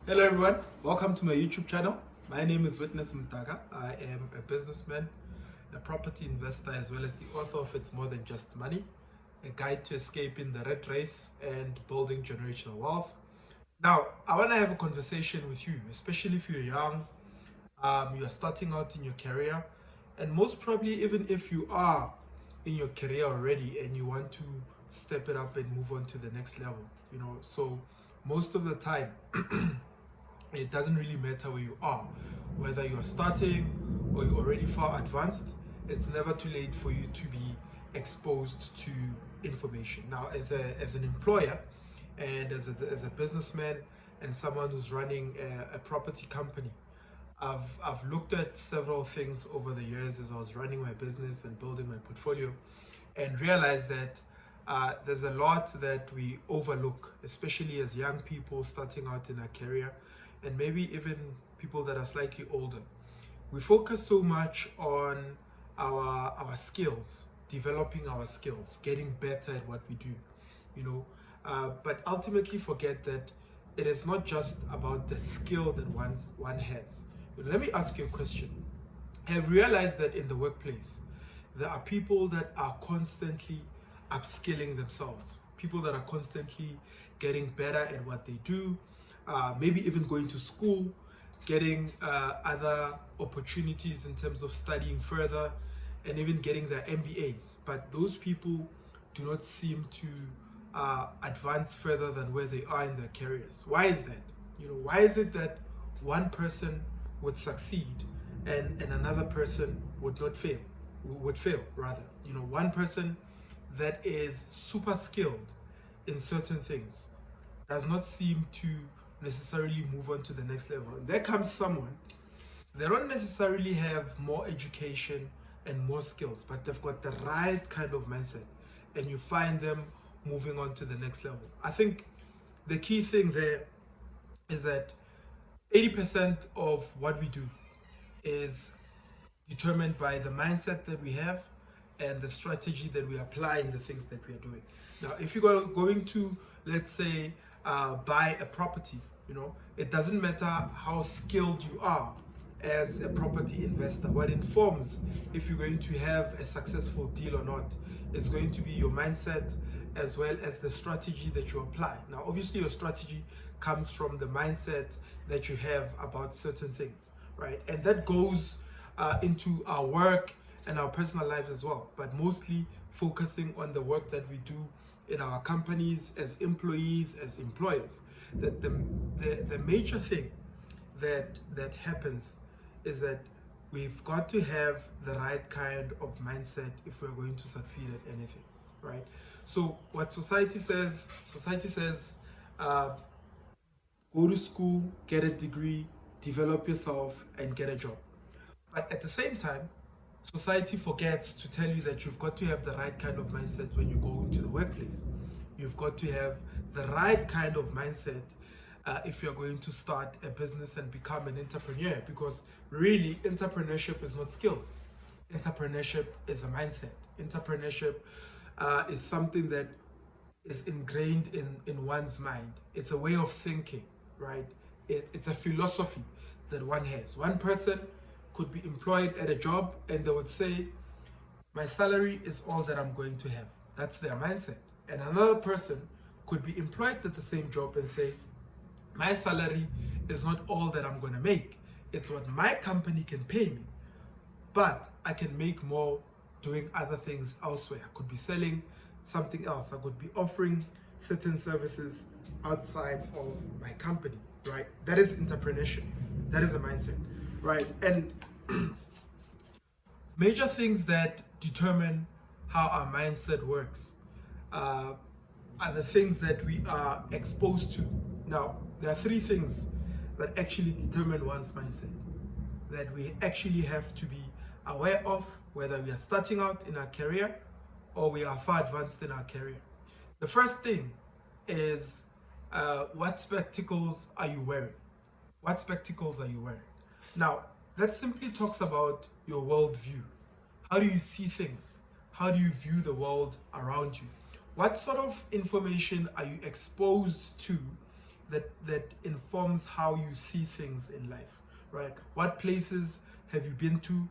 Hello everyone, welcome to my YouTube channel. My name is Witness Mdaka. I am a businessman, a property investor, as well as the author of It's More Than Just Money, a guide to escaping the red race and building generational wealth. Now, I want to have a conversation with you, especially if you're young, you're starting out in your career, and most probably even if you are in your career already and you want to step it up and move on to the next level. So most of the time it doesn't really matter where you are, whether you're starting or you're already far advanced. It's never too late for you to be exposed to information. Now, as an employer and as a businessman and someone who's running a property company, I've looked at several things over the years as I was running my business and building my portfolio, and realized that there's a lot that we overlook, especially as young people starting out in our career, and maybe even people that are slightly older. We focus so much on our skills, developing our skills, getting better at what we do, but ultimately forget that it is not just about the skill that one has. Let me ask you a question. Have you realized that in the workplace, there are people that are constantly upskilling themselves, people that are constantly getting better at what they do, maybe even going to school, getting other opportunities in terms of studying further, and even getting their MBAs. But those people do not seem to advance further than where they are in their careers. Why is that? Why is it that one person would succeed and another person would not fail? Would fail rather. One person that is super skilled in certain things does not seem to necessarily move on to the next level. And there comes someone, they don't necessarily have more education and more skills, but they've got the right kind of mindset, and you find them moving on to the next level. I think the key thing there is that 80% of what we do is determined by the mindset that we have and the strategy that we apply in the things that we are doing. Now, if you're going to, let's say, buy a property, it doesn't matter how skilled you are as a property investor. What informs if you're going to have a successful deal or not is going to be your mindset as well as the strategy that you apply. Now, obviously, your strategy comes from the mindset that you have about certain things, right? And that goes into our work and our personal lives as well, but mostly focusing on the work that we do in our companies as employees, as employers. That the major thing that happens is that we've got to have the right kind of mindset if we're going to succeed at anything, right? So what society says, go to school, get a degree, develop yourself, and get a job. But at the same time, society forgets to tell you that you've got to have the right kind of mindset when you go into the workplace. You've got to have the right kind of mindset if you're going to start a business and become an entrepreneur, because really entrepreneurship is not skills. Entrepreneurship is a mindset. Entrepreneurship is something that is ingrained in one's mind. It's a way of thinking, right? It's a philosophy that one has. One person could be employed at a job and they would say, my salary is all that I'm going to have. That's their mindset. And another person could be employed at the same job and say, my salary is not all that I'm going to make. It's what my company can pay me. But I can make more doing other things elsewhere. I could be selling something else. I could be offering certain services outside of my company, right? That is entrepreneurship. That is a mindset, right? And major things that determine how our mindset works are the things that we are exposed to. Now, there are three things that actually determine one's mindset that we actually have to be aware of, whether we are starting out in our career or we are far advanced in our career. The first thing is what spectacles are you wearing? What spectacles are you wearing? Now, that simply talks about your worldview. How do you see things? How do you view the world around you? What sort of information are you exposed to that informs how you see things in life, right? What places have you been to?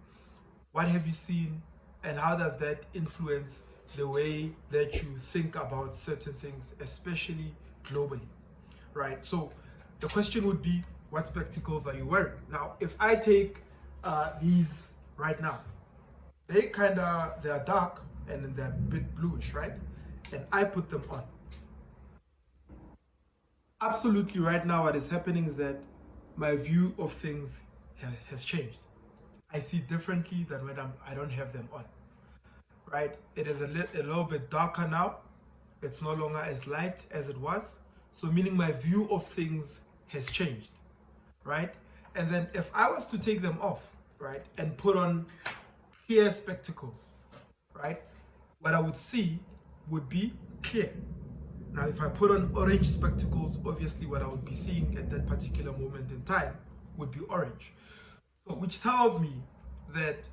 What have you seen? And how does that influence the way that you think about certain things, especially globally, right? So the question would be, what spectacles are you wearing? Now, if I take these right now, they are dark and they're a bit bluish, right? And I put them on. Absolutely, right now what is happening is that my view of things has changed. I see differently than when I don't have them on, right? It is a little bit darker now. It's no longer as light as it was. So meaning my view of things has changed, right? And then if I was to take them off, right, and put on clear spectacles, right, what I would see would be clear. Now, if I put on orange spectacles, obviously what I would be seeing at that particular moment in time would be orange. So, which tells me that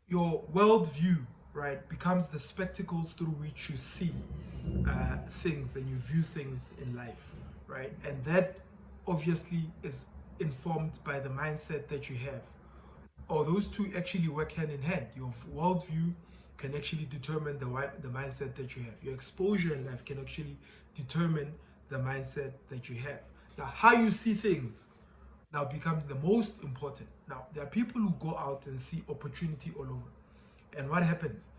your worldview, right, becomes the spectacles through which you see things and you view things in life, right? And that obviously is informed by the mindset that you have. Or those two actually work hand in hand. Your worldview can actually determine the mindset that you have. Your exposure in life can actually determine the mindset that you have. Now, how you see things now becomes the most important. Now, there are people who go out and see opportunity all over. And what happens?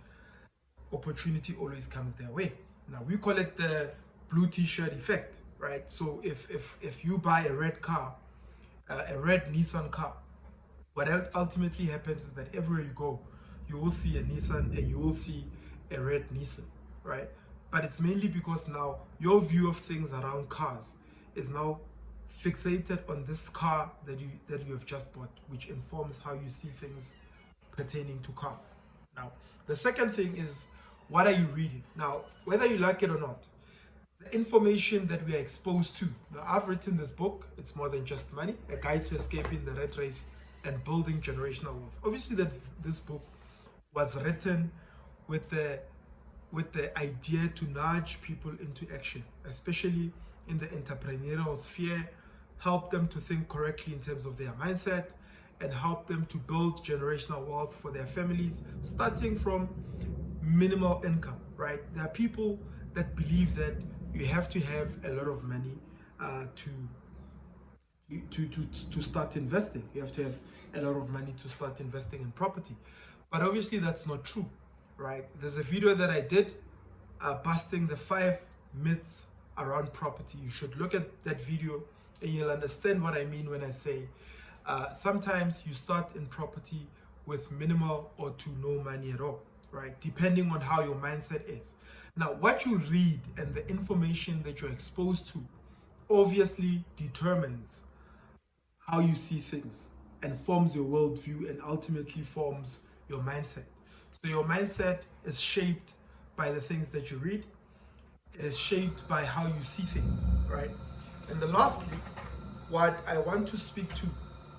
Opportunity always comes their way. Now, we call it the blue t-shirt effect, right? So if you buy a red car, a red Nissan car, what ultimately happens is that everywhere you go, you will see a Nissan and you will see a red Nissan, right? But it's mainly because now your view of things around cars is now fixated on this car that you have just bought, which informs how you see things pertaining to cars. Now, the second thing is, what are you reading? Now, whether you like it or not, the information that we are exposed to. Now, I've written this book, It's More Than Just Money, a guide to escaping the rat race and building generational wealth. Obviously, this book was written with the idea to nudge people into action, especially in the entrepreneurial sphere, help them to think correctly in terms of their mindset, and help them to build generational wealth for their families, starting from minimal income, right? There are people that believe that you have to have a lot of money to start investing. You have to have a lot of money to start investing in property. But obviously that's not true, right? There's a video that I did busting the 5 myths around property. You should look at that video and you'll understand what I mean when I say sometimes you start in property with minimal or to no money at all, right? Depending on how your mindset is. Now, what you read and the information that you're exposed to obviously determines how you see things and forms your worldview and ultimately forms your mindset. So your mindset is shaped by the things that you read. It is shaped by how you see things, right? And then lastly, what I want to speak to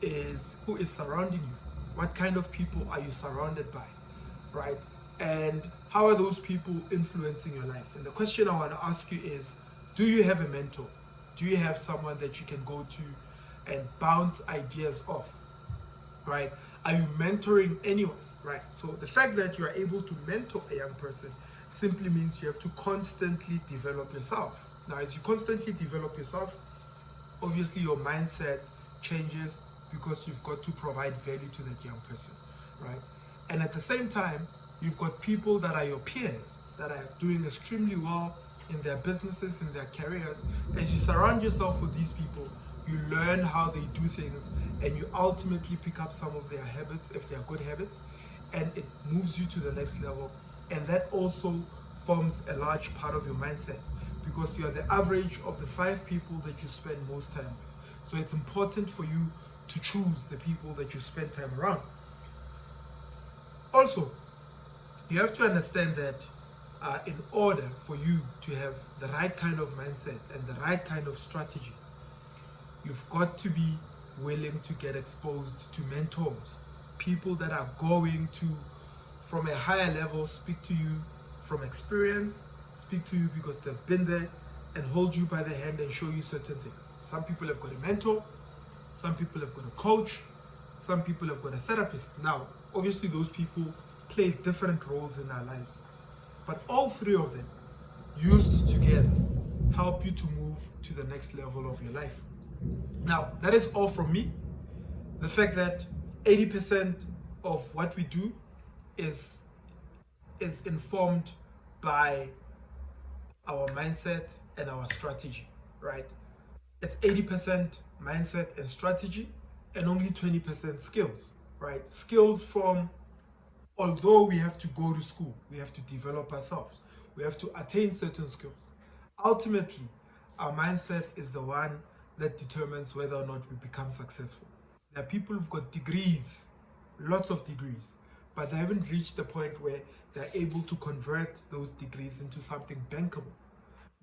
is who is surrounding you. What kind of people are you surrounded by, right? And how are those people influencing your life? And the question I want to ask you is, do you have a mentor? Do you have someone that you can go to and bounce ideas off, right? Are you mentoring anyone, right? So the fact that you are able to mentor a young person simply means you have to constantly develop yourself. Now, as you constantly develop yourself, obviously your mindset changes because you've got to provide value to that young person, right? And at the same time, you've got people that are your peers that are doing extremely well in their businesses, in their careers. As you surround yourself with these people, you learn how they do things and you ultimately pick up some of their habits, if they are good habits, and it moves you to the next level. And that also forms a large part of your mindset because you are the average of the 5 people that you spend most time with. So it's important for you to choose the people that you spend time around. Also, you have to understand that in order for you to have the right kind of mindset and the right kind of strategy, you've got to be willing to get exposed to mentors, people that are going to, from a higher level, speak to you from experience, speak to you because they've been there, and hold you by the hand and show you certain things. Some people have got a mentor, some people have got a coach, some people have got a therapist. Now, obviously those people play different roles in our lives, but all three of them used together help you to move to the next level of your life. Now, that is all from me. The fact that 80% of what we do is informed by our mindset and our strategy, right? It's 80% mindset and strategy and only 20% skills, right? Skills from, although we have to go to school, we have to develop ourselves, we have to attain certain skills. Ultimately, our mindset is the one that determines whether or not we become successful. There are people who've got degrees, lots of degrees, but they haven't reached the point where they're able to convert those degrees into something bankable.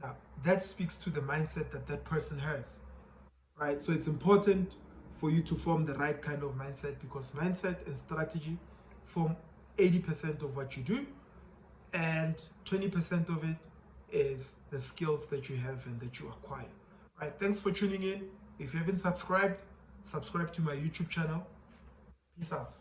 Now, that speaks to the mindset that that person has, right? So it's important for you to form the right kind of mindset, because mindset and strategy form 80% of what you do, and 20% of it is the skills that you have and that you acquire. Right? Thanks for tuning in. If you haven't subscribed, subscribe to my YouTube channel. Peace out.